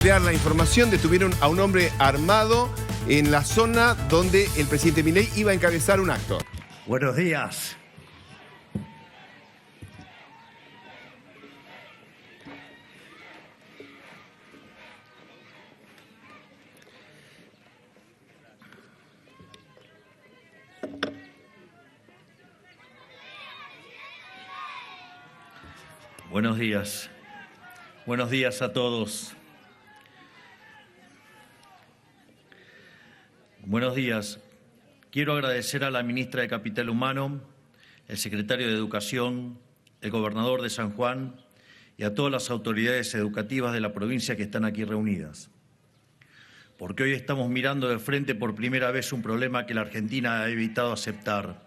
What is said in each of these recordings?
La información: detuvieron a un hombre armado en la zona donde el presidente Milei iba a encabezar un acto. Buenos días. Buenos días. Buenos días a todos. Buenos días. Quiero agradecer a la ministra de Capital Humano, el secretario de Educación, el gobernador de San Juan y a todas las autoridades educativas de la provincia que están aquí reunidas. Porque hoy estamos mirando de frente por primera vez un problema que la Argentina ha evitado aceptar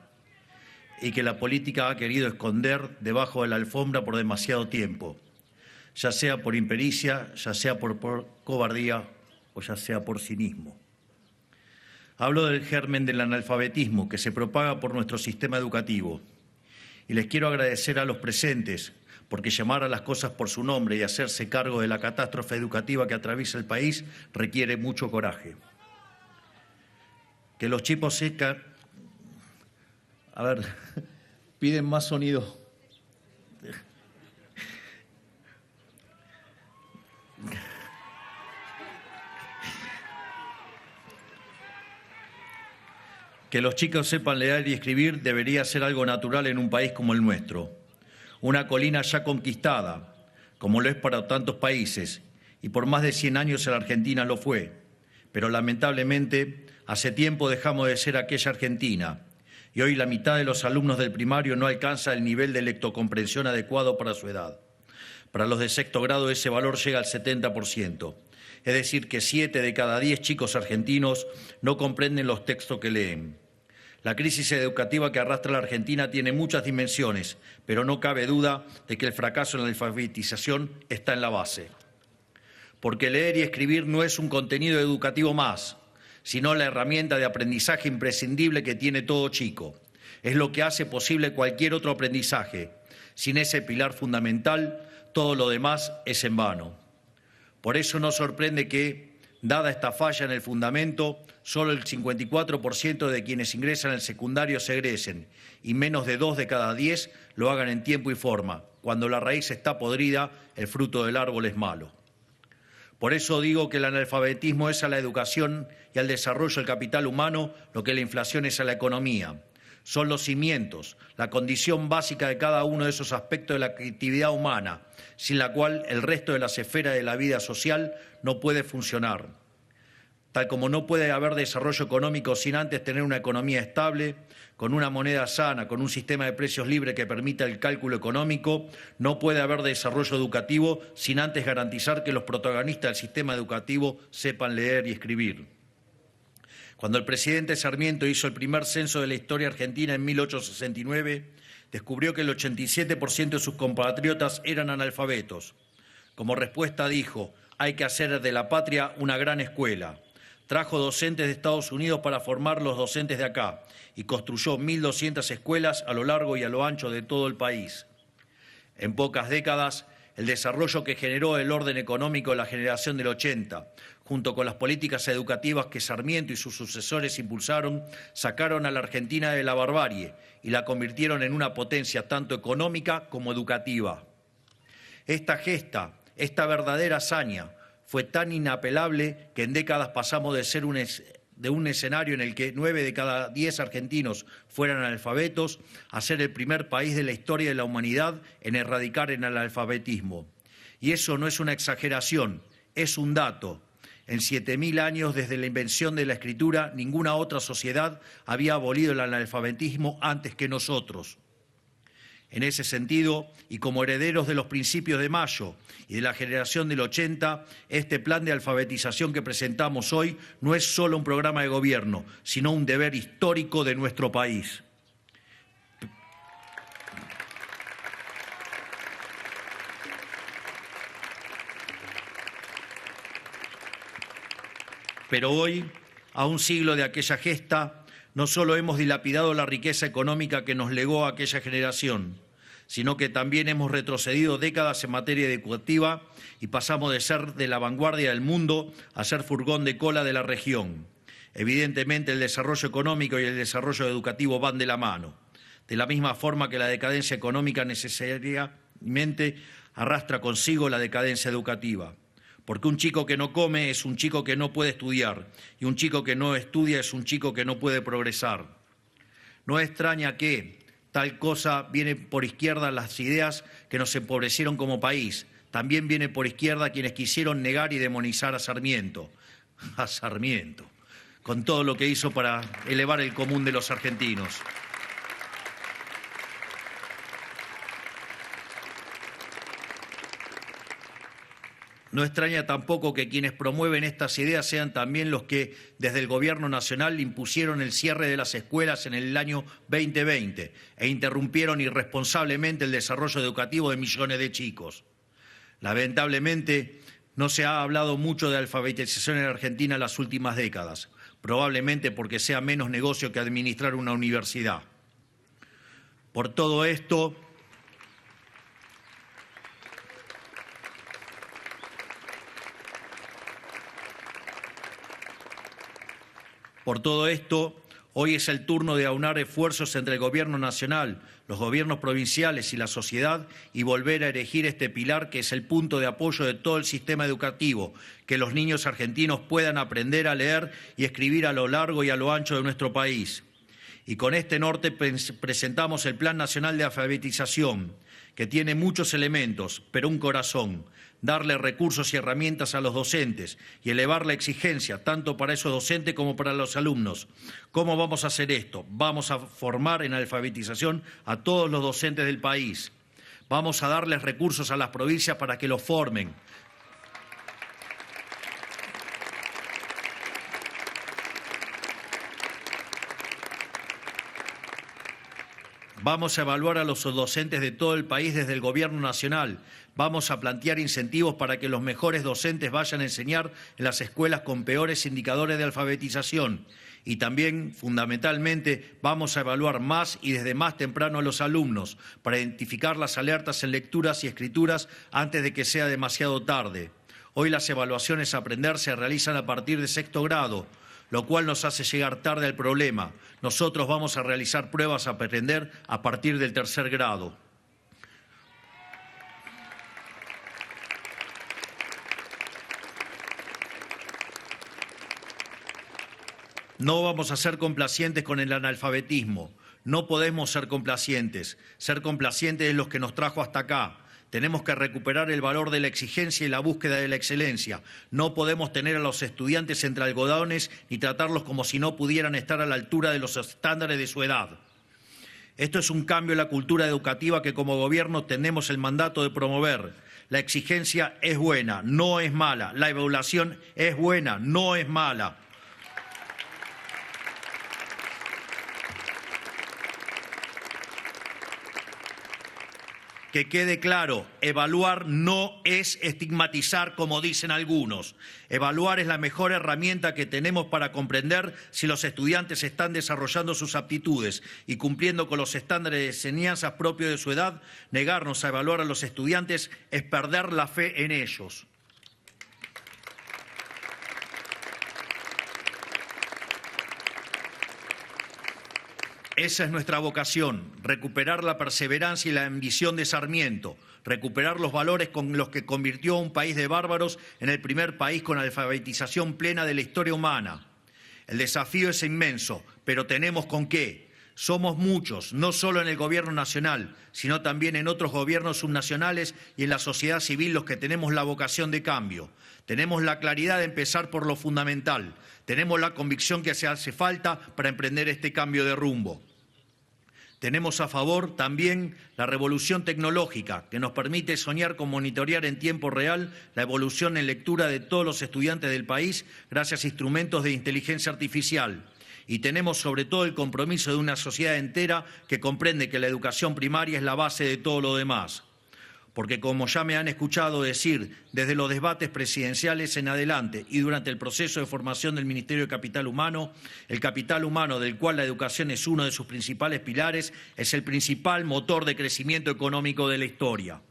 y que la política ha querido esconder debajo de la alfombra por demasiado tiempo, ya sea por impericia, ya sea por cobardía o ya sea por cinismo. Hablo del germen del analfabetismo que se propaga por nuestro sistema educativo. Y les quiero agradecer a los presentes porque llamar a las cosas por su nombre y hacerse cargo de la catástrofe educativa que atraviesa el país requiere mucho coraje. Que los chicos secan... A ver, piden más sonido. Que los chicos sepan leer y escribir debería ser algo natural en un país como el nuestro. Una colina ya conquistada, como lo es para tantos países, y por más de 100 años en la Argentina lo fue. Pero lamentablemente, hace tiempo dejamos de ser aquella Argentina, y hoy la mitad de los alumnos del primario no alcanza el nivel de lectocomprensión adecuado para su edad. Para los de sexto grado ese valor llega al 70%. Es decir, que 7 de cada 10 chicos argentinos no comprenden los textos que leen. La crisis educativa que arrastra la Argentina tiene muchas dimensiones, pero no cabe duda de que el fracaso en la alfabetización está en la base. Porque leer y escribir no es un contenido educativo más, sino la herramienta de aprendizaje imprescindible que tiene todo chico. Es lo que hace posible cualquier otro aprendizaje. Sin ese pilar fundamental, todo lo demás es en vano. Por eso no sorprende que, dada esta falla en el fundamento, solo el 54% de quienes ingresan al secundario se egresen y menos de 2 de cada 10 lo hagan en tiempo y forma. Cuando la raíz está podrida, el fruto del árbol es malo. Por eso digo que el analfabetismo es a la educación y al desarrollo del capital humano lo que la inflación es a la economía. Son los cimientos, la condición básica de cada uno de esos aspectos de la actividad humana, sin la cual el resto de las esferas de la vida social no puede funcionar. Tal como no puede haber desarrollo económico sin antes tener una economía estable, con una moneda sana, con un sistema de precios libre que permita el cálculo económico, no puede haber desarrollo educativo sin antes garantizar que los protagonistas del sistema educativo sepan leer y escribir. Cuando el presidente Sarmiento hizo el primer censo de la historia argentina en 1869, descubrió que el 87% de sus compatriotas eran analfabetos. Como respuesta dijo: hay que hacer de la patria una gran escuela. Trajo docentes de Estados Unidos para formar los docentes de acá y construyó 1.200 escuelas a lo largo y a lo ancho de todo el país. En pocas décadas, el desarrollo que generó el orden económico de la generación del 80, junto con las políticas educativas que Sarmiento y sus sucesores impulsaron, sacaron a la Argentina de la barbarie y la convirtieron en una potencia tanto económica como educativa. Esta gesta, esta verdadera hazaña, fue tan inapelable que en décadas pasamos de ser un escenario en el que 9 de cada 10 argentinos fueran analfabetos a ser el primer país de la historia de la humanidad en erradicar el analfabetismo. Y eso no es una exageración, es un dato. En 7.000 años desde la invención de la escritura, ninguna otra sociedad había abolido el analfabetismo antes que nosotros. En ese sentido, y como herederos de los principios de Mayo y de la generación del 80, este plan de alfabetización que presentamos hoy no es solo un programa de gobierno, sino un deber histórico de nuestro país. Pero hoy, a un siglo de aquella gesta, no solo hemos dilapidado la riqueza económica que nos legó aquella generación, sino que también hemos retrocedido décadas en materia educativa y pasamos de ser de la vanguardia del mundo a ser furgón de cola de la región. Evidentemente, el desarrollo económico y el desarrollo educativo van de la mano. De la misma forma que la decadencia económica necesariamente arrastra consigo la decadencia educativa. Porque un chico que no come es un chico que no puede estudiar y un chico que no estudia es un chico que no puede progresar. No extraña que tal cosa viene por izquierda las ideas que nos empobrecieron como país. También viene por izquierda quienes quisieron negar y demonizar a Sarmiento. A Sarmiento, con todo lo que hizo para elevar el común de los argentinos. No extraña tampoco que quienes promueven estas ideas sean también los que desde el Gobierno Nacional impusieron el cierre de las escuelas en el año 2020 e interrumpieron irresponsablemente el desarrollo educativo de millones de chicos. Lamentablemente, no se ha hablado mucho de alfabetización en Argentina en las últimas décadas, probablemente porque sea menos negocio que administrar una universidad. Por todo esto, hoy es el turno de aunar esfuerzos entre el Gobierno nacional, los gobiernos provinciales y la sociedad y volver a erigir este pilar que es el punto de apoyo de todo el sistema educativo, que los niños argentinos puedan aprender a leer y escribir a lo largo y a lo ancho de nuestro país. Y con este norte presentamos el Plan Nacional de Alfabetización, que tiene muchos elementos, pero un corazón: darle recursos y herramientas a los docentes y elevar la exigencia, tanto para esos docentes como para los alumnos. ¿Cómo vamos a hacer esto? Vamos a formar en alfabetización a todos los docentes del país. Vamos a darles recursos a las provincias para que los formen. Vamos a evaluar a los docentes de todo el país desde el Gobierno nacional. Vamos a plantear incentivos para que los mejores docentes vayan a enseñar en las escuelas con peores indicadores de alfabetización. Y también, fundamentalmente, vamos a evaluar más y desde más temprano a los alumnos para identificar las alertas en lecturas y escrituras antes de que sea demasiado tarde. Hoy las evaluaciones a aprender se realizan a partir de sexto grado, lo cual nos hace llegar tarde al problema. Nosotros vamos a realizar pruebas a aprender a partir del tercer grado. No vamos a ser complacientes con el analfabetismo. No podemos ser complacientes. Ser complacientes es lo que nos trajo hasta acá. Tenemos que recuperar el valor de la exigencia y la búsqueda de la excelencia. No podemos tener a los estudiantes entre algodones ni tratarlos como si no pudieran estar a la altura de los estándares de su edad. Esto es un cambio en la cultura educativa que como gobierno tenemos el mandato de promover. La exigencia es buena, no es mala. La evaluación es buena, no es mala. Que quede claro, evaluar no es estigmatizar como dicen algunos. Evaluar es la mejor herramienta que tenemos para comprender si los estudiantes están desarrollando sus aptitudes y cumpliendo con los estándares de enseñanza propios de su edad. Negarnos a evaluar a los estudiantes es perder la fe en ellos. Esa es nuestra vocación, recuperar la perseverancia y la ambición de Sarmiento, recuperar los valores con los que convirtió a un país de bárbaros en el primer país con alfabetización plena de la historia humana. El desafío es inmenso, pero tenemos con qué. Somos muchos, no solo en el Gobierno nacional, sino también en otros gobiernos subnacionales y en la sociedad civil los que tenemos la vocación de cambio. Tenemos la claridad de empezar por lo fundamental. Tenemos la convicción que se hace falta para emprender este cambio de rumbo. Tenemos a favor también la revolución tecnológica, que nos permite soñar con monitorear en tiempo real la evolución en lectura de todos los estudiantes del país gracias a instrumentos de inteligencia artificial. Y tenemos sobre todo el compromiso de una sociedad entera que comprende que la educación primaria es la base de todo lo demás. porque como ya me han escuchado decir desde los debates presidenciales en adelante y durante el proceso de formación del Ministerio de Capital Humano, el capital humano, del cual la educación es uno de sus principales pilares, es el principal motor de crecimiento económico de la historia.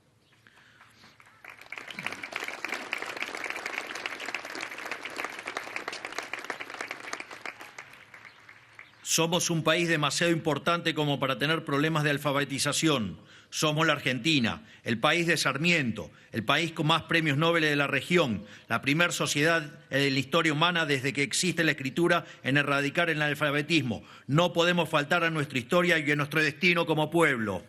Somos un país demasiado importante como para tener problemas de alfabetización. Somos la Argentina, el país de Sarmiento, el país con más premios Nobel de la región, la primera sociedad en la historia humana desde que existe la escritura en erradicar el analfabetismo. No podemos faltar a nuestra historia y a nuestro destino como pueblo.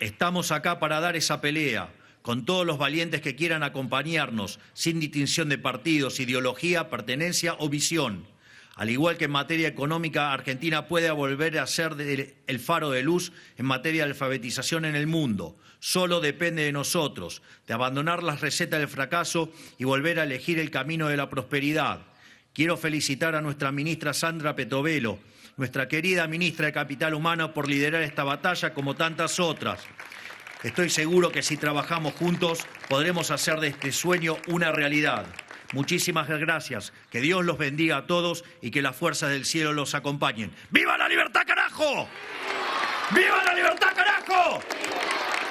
Estamos acá para dar esa pelea, con todos los valientes que quieran acompañarnos, sin distinción de partidos, ideología, pertenencia o visión. Al igual que en materia económica, Argentina puede volver a ser el faro de luz en materia de alfabetización en el mundo. Solo depende de nosotros, de abandonar las recetas del fracaso y volver a elegir el camino de la prosperidad. Quiero felicitar a nuestra ministra Sandra Petovelo, nuestra querida ministra de Capital Humano, por liderar esta batalla como tantas otras. Estoy seguro que si trabajamos juntos podremos hacer de este sueño una realidad. Muchísimas gracias, que Dios los bendiga a todos y que las fuerzas del cielo los acompañen. ¡Viva la libertad, carajo! ¡Viva la libertad, carajo!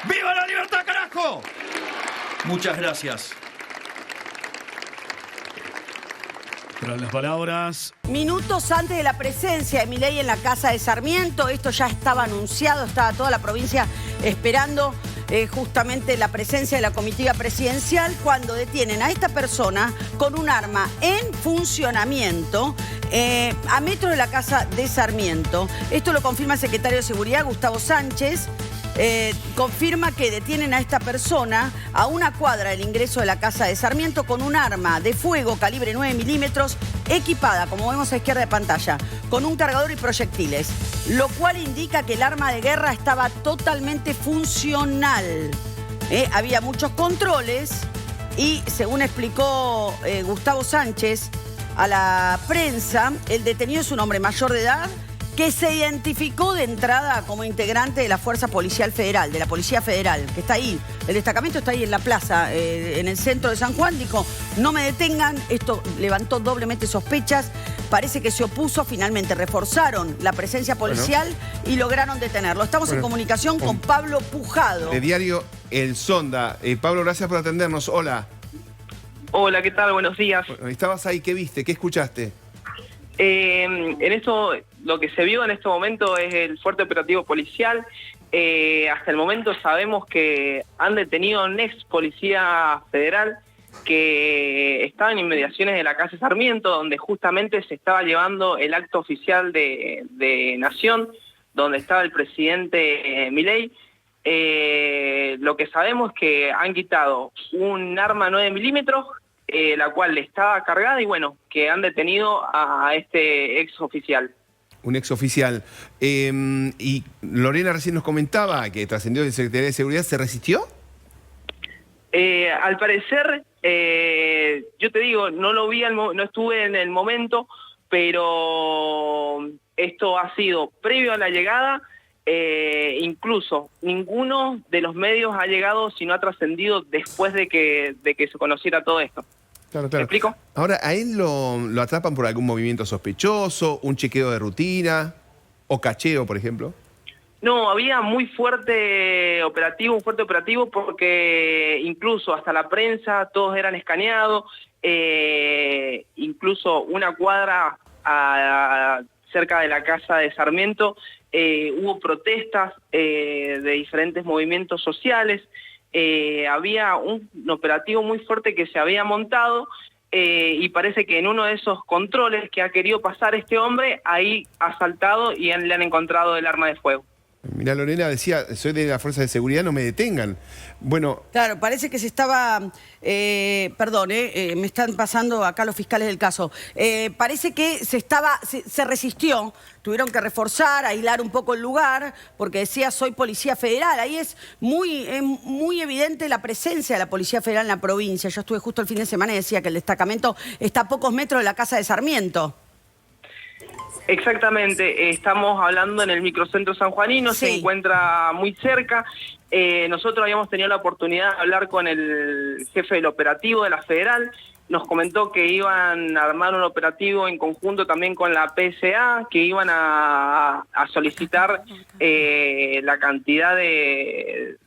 ¡Viva la libertad, carajo! Muchas gracias. Tras las palabras. Minutos antes de la presencia de Milei en la casa de Sarmiento, esto ya estaba anunciado, estaba toda la provincia esperando justamente la presencia de la comitiva presidencial, cuando detienen a esta persona con un arma en funcionamiento a metros de la casa de Sarmiento. Esto lo confirma el secretario de Seguridad, Gustavo Sánchez. Confirma que detienen a esta persona a una cuadra del ingreso de la casa de Sarmiento con un arma de fuego calibre 9 milímetros equipada, como vemos a izquierda de pantalla, con un cargador y proyectiles, lo cual indica que el arma de guerra estaba totalmente funcional. Había muchos controles y, según explicó Gustavo Sánchez a la prensa, el detenido es un hombre mayor de edad que se identificó de entrada como integrante de la Fuerza Policial Federal, de la Policía Federal, que está ahí. El destacamento está ahí en la plaza, en el centro de San Juan. Dijo, no me detengan. Esto levantó doblemente sospechas. Parece que se opuso. Finalmente reforzaron la presencia policial y lograron detenerlo. Estamos en comunicación con Pablo Pujado. De diario El Sonda. Pablo, gracias por atendernos. Hola. Hola, ¿qué tal? Buenos días. Bueno, estabas ahí, ¿qué viste? ¿Qué escuchaste? En esto, lo que se vio en este momento es el fuerte operativo policial. Hasta el momento sabemos que han detenido a un ex policía federal que estaba en inmediaciones de la casa Sarmiento, donde justamente se estaba llevando el acto oficial de Nación, donde estaba el presidente Milei. Lo que sabemos es que han quitado un arma 9 milímetros, la cual estaba cargada, y bueno, que han detenido a este ex oficial. Un ex oficial. Y Lorena recién nos comentaba que trascendió de Secretaría de Seguridad, ¿se resistió? Al parecer, yo te digo, no lo vi, no estuve en el momento, pero esto ha sido previo a la llegada. Incluso ninguno de los medios ha llegado, sino ha trascendido después de que se conociera todo esto. Claro, claro. ¿Me explico? Ahora, ¿a él lo atrapan por algún movimiento sospechoso, un chequeo de rutina o cacheo, por ejemplo? No, había un fuerte operativo porque incluso hasta la prensa, todos eran escaneados, incluso una cuadra cerca de la casa de Sarmiento, hubo protestas de diferentes movimientos sociales. Había un operativo muy fuerte que se había montado y parece que en uno de esos controles que ha querido pasar este hombre, ahí ha saltado y le han encontrado el arma de fuego. Mirá, Lorena decía, soy de la Fuerza de Seguridad, no me detengan. Bueno... Claro, parece que se estaba... me están pasando acá los fiscales del caso. Parece que se resistió, tuvieron que reforzar, aislar un poco el lugar, porque decía, soy Policía Federal. Ahí es muy evidente la presencia de la Policía Federal en la provincia. Yo estuve justo el fin de semana y decía que el destacamento está a pocos metros de la casa de Sarmiento. Exactamente, estamos hablando en el microcentro sanjuanino, Sí. se encuentra muy cerca. Nosotros habíamos tenido la oportunidad de hablar con el jefe del operativo de la Federal. Nos comentó que iban a armar un operativo en conjunto también con la PSA, que iban a solicitar la cantidad de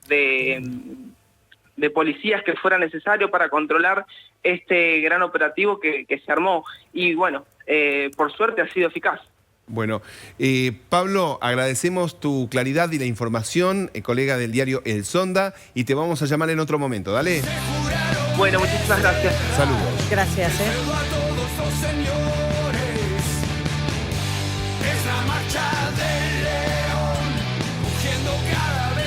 policías que fuera necesario para controlar este gran operativo que se armó. Y bueno, por suerte ha sido eficaz. Bueno, Pablo, agradecemos tu claridad y la información, colega del diario El Sonda, y te vamos a llamar en otro momento, dale. Bueno, muchísimas gracias. Saludos. Gracias. A todos los señores, es la marcha del león, rugiendo cada vez.